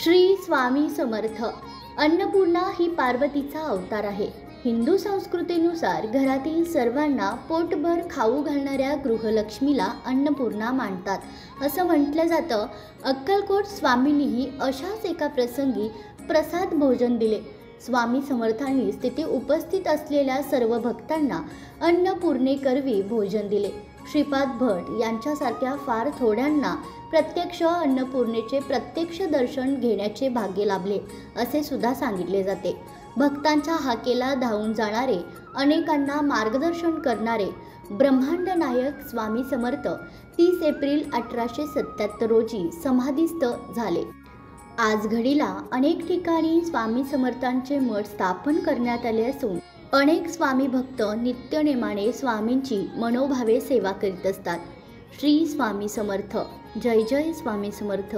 श्री स्वामी समर्थ। अन्नपूर्णा ही पार्वतीचा अवतार आहे। हिंदू संस्कृतीनुसार घरातील सर्वांना पोटभर खाऊ घालणाऱ्या गृहलक्ष्मीला अन्नपूर्णा मानतात असं म्हटलं जातं। अक्कलकोट स्वामींनीही अशाच एका प्रसंगी प्रसाद भोजन दिले। स्वामी समर्थांनी तिथे उपस्थित असलेल्या सर्व भक्तांना अन्नपूर्णेकरवी भोजन दिले। श्रीपाद भट यांच्यासारख्या फार थोड्यांना प्रत्यक्ष अन्नपूर्णेचे प्रत्यक्ष दर्शन घेण्याचे भाग्य लाभले असे सुद्धा सांगितले जाते। भक्तांच्या हाकेला धावून जाणारे, अनेकांना मार्गदर्शन करणारे ब्रह्मांड नायक स्वामी समर्थ 30 एप्रिल 1877 रोजी समाधीस्थ झाले। आज घडीला अनेक ठिकाणी स्वामी समर्थांचे मठ स्थापन करण्यात आले असून अनेक स्वामी भक्त नित्यनेमाने स्वामींची मनोभावे सेवा करीत असतात। श्री स्वामी समर्थ। जय जय स्वामी समर्थ।